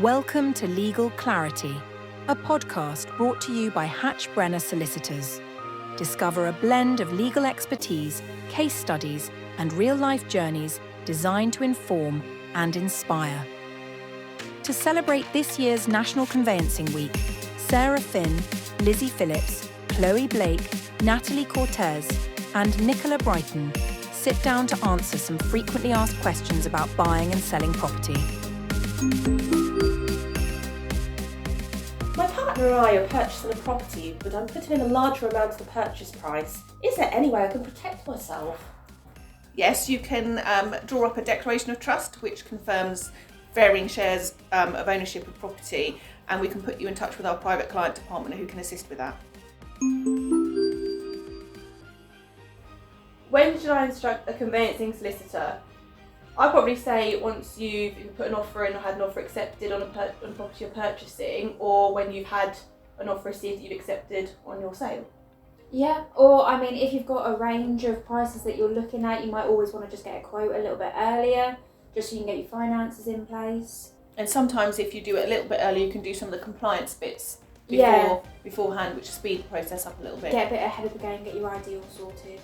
Welcome to Legal Clarity, a podcast brought to you by Brenner solicitors. Discover a blend of legal expertise, case studies, and real-life journeys designed to inform and inspire. To celebrate this year's National Conveyancing Week, Sarah Finn, Lizzie Phillips, Chloe Blake, Natalie Cortez, and Nicola Brighton sit down to answer some frequently asked questions about buying and selling property. My partner and I are purchasing a property, but I'm putting in a larger amount of the purchase price. Is there any way I can protect myself? Yes, you can draw up a declaration of trust which confirms varying shares of ownership of property, and we can put you in touch with our private client department who can assist with that. When should I instruct a conveyancing solicitor? I'd probably say once you've put an offer in or had an offer accepted on a property you're purchasing, or when you've had an offer received that you've accepted on your sale. Yeah, or I mean, if you've got a range of prices that you're looking at, you might always want to just get a quote a little bit earlier, just so you can get your finances in place. And sometimes if you do it a little bit earlier, you can do some of the compliance bits beforehand, which speed the process up a little bit. Get a bit ahead of the game, get your ID all sorted.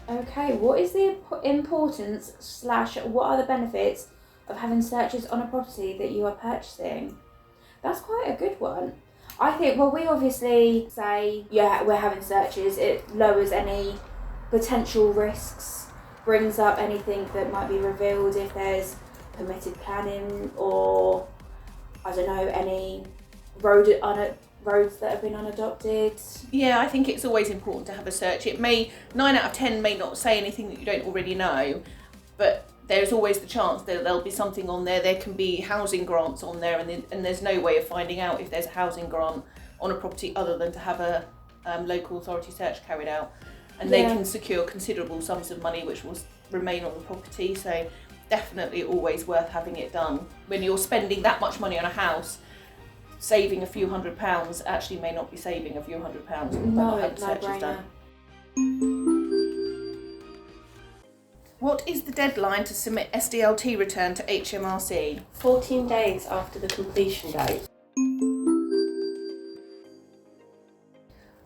Okay, what is the importance / what are the benefits of having searches on a property that you are purchasing? That's quite a good one. I think, well, we obviously say, yeah, we're having searches. It lowers any potential risks, brings up anything that might be revealed if there's permitted planning or, I don't know, any roads that have been unadopted. Yeah, I think it's always important to have a search. It may, 9 out of 10 may not say anything that you don't already know, but there's always the chance that there'll be something on there. There can be housing grants on there, and there's no way of finding out if there's a housing grant on a property other than to have a local authority search carried out. And they can secure considerable sums of money which will remain on the property, so definitely always worth having it done. When you're spending that much money on a house, saving a few £100 actually may not be saving a few £100 but not having searches done. What is the deadline to submit SDLT return to HMRC? 14 days after the completion date.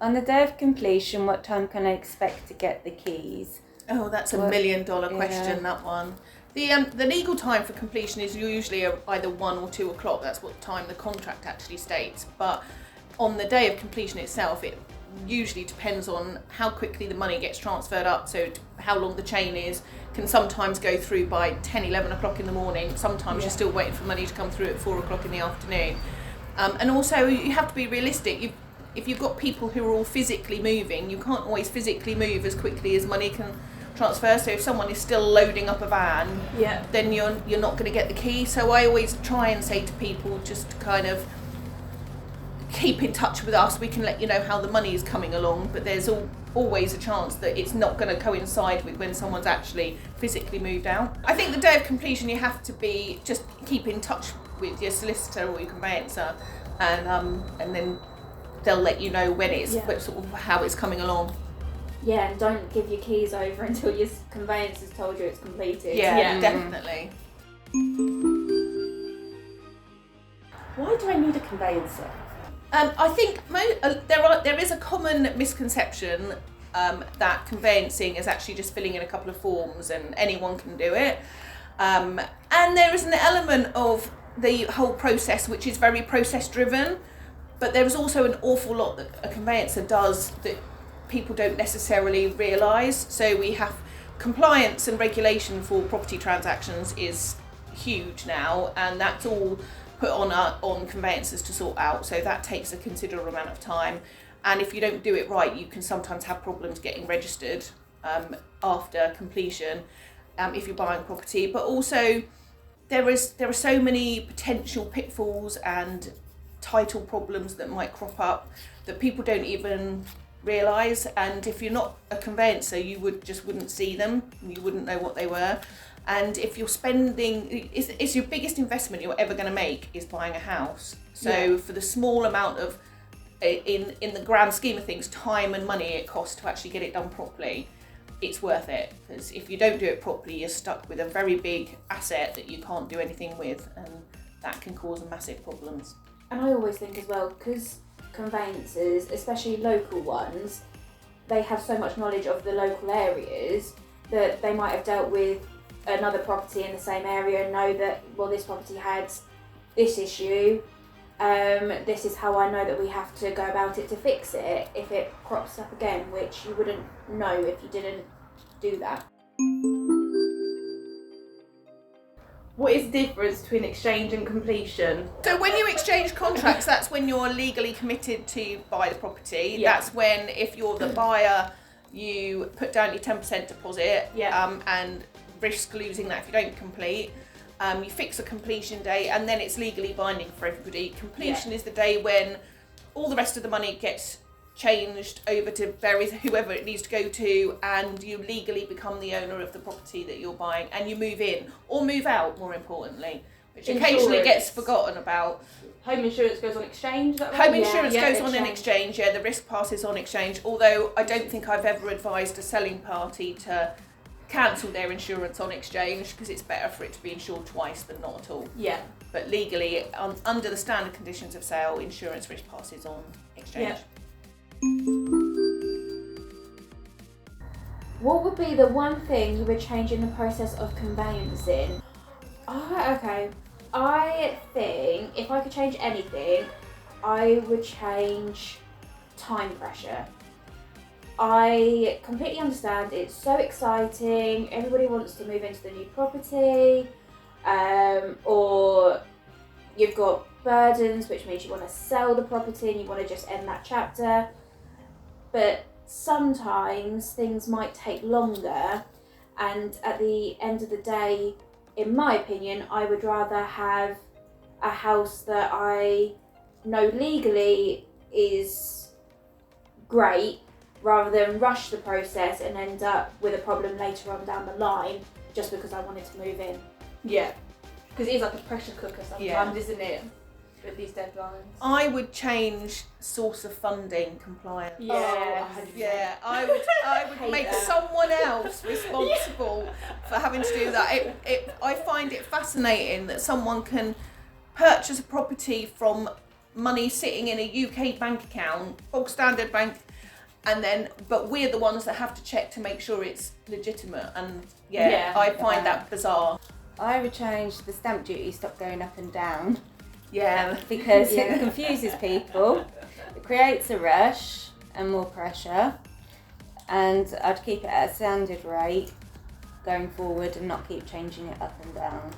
On the day of completion, what time can I expect to get the keys? Oh, that's a $1 million question, that one. The legal time for completion is usually either 1 or 2 o'clock. That's what time the contract actually states. But on the day of completion itself, it usually depends on how quickly the money gets transferred up. So how long the chain is can sometimes go through by 10, 11 o'clock in the morning. Sometimes you're still waiting for money to come through at 4 o'clock in the afternoon. And also you have to be realistic. If you've got people who are all physically moving, you can't always physically move as quickly as money can transfer. So if someone is still loading up a van, then you're not going to get the key. So I always try and say to people, just kind of keep in touch with us. We can let you know how the money is coming along, but there's always a chance that it's not going to coincide with when someone's actually physically moved out. I think the day of completion, you have to just keep in touch with your solicitor or your conveyancer, and then they'll let you know when it's sort of how it's coming along. Yeah, and don't give your keys over until your conveyancer's told you it's completed. Yeah, definitely. Why do I need a conveyancer? I think there is a common misconception that conveyancing is actually just filling in a couple of forms and anyone can do it. And there is an element of the whole process which is very process driven, but there is also an awful lot that a conveyancer does that people don't necessarily realise. So we have compliance and regulation for property transactions is huge now, and that's all put on conveyancers to sort out. So that takes a considerable amount of time, and if you don't do it right, you can sometimes have problems getting registered after completion if you're buying property. But also there are so many potential pitfalls and title problems that might crop up that people don't even realise, and if you're not a conveyancer you wouldn't see them, you wouldn't know what they were. And if you're spending, it's your biggest investment you're ever going to make is buying a house. So for the small amount of, in the grand scheme of things, time and money it costs to actually get it done properly, it's worth it, because if you don't do it properly, you're stuck with a very big asset that you can't do anything with, and that can cause massive problems. And I always think as well, because conveyancers, especially local ones, they have so much knowledge of the local areas that they might have dealt with another property in the same area and know that, well, this property had this issue, this is how I know that we have to go about it to fix it if it crops up again, which you wouldn't know if you didn't do that. What is the difference between exchange and completion? So when you exchange contracts, that's when you're legally committed to buy the property. Yeah. That's when, if you're the buyer, you put down your 10% deposit, and risk losing that if you don't complete. You fix a completion date, and then it's legally binding for everybody. Completion is the day when all the rest of the money gets changed over to whoever it needs to go to, and you legally become the owner of the property that you're buying, and you move in or move out, more importantly, which occasionally gets forgotten about. Home insurance goes on exchange, is that right? Home insurance goes on in exchange, the risk passes on exchange, although I don't think I've ever advised a selling party to cancel their insurance on exchange, because it's better for it to be insured twice than not at all. Yeah. But legally, under the standard conditions of sale, insurance risk passes on exchange. Yeah. What would be the one thing you would change in the process of conveyancing? Okay. I think if I could change anything, I would change time pressure. I completely understand, it's so exciting, everybody wants to move into the new property, or you've got burdens, which means you want to sell the property and you want to just end that chapter. But sometimes things might take longer, and at the end of the day, in my opinion, I would rather have a house that I know legally is great, rather than rush the process and end up with a problem later on down the line just because I wanted to move in. Yeah. Because it is like a pressure cooker sometimes, isn't it? With these deadlines. I would change source of funding compliance. Yeah. I would make someone else responsible for having to do that. I find it fascinating that someone can purchase a property from money sitting in a UK bank account, bog standard bank, but we're the ones that have to check to make sure it's legitimate, and I find that bizarre. I would change the stamp duty stop going up and down. Yeah. Because it confuses people, it creates a rush and more pressure, and I'd keep it at a standard rate going forward and not keep changing it up and down.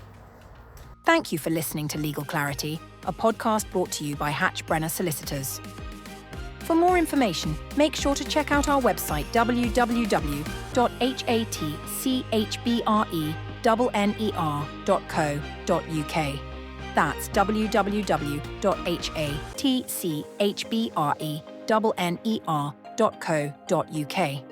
Thank you for listening to Legal Clarity, a podcast brought to you by Brenner Solicitors. For more information, make sure to check out our website www.hatchbrenner.co.uk. That's www.hatchbrenner.co.uk.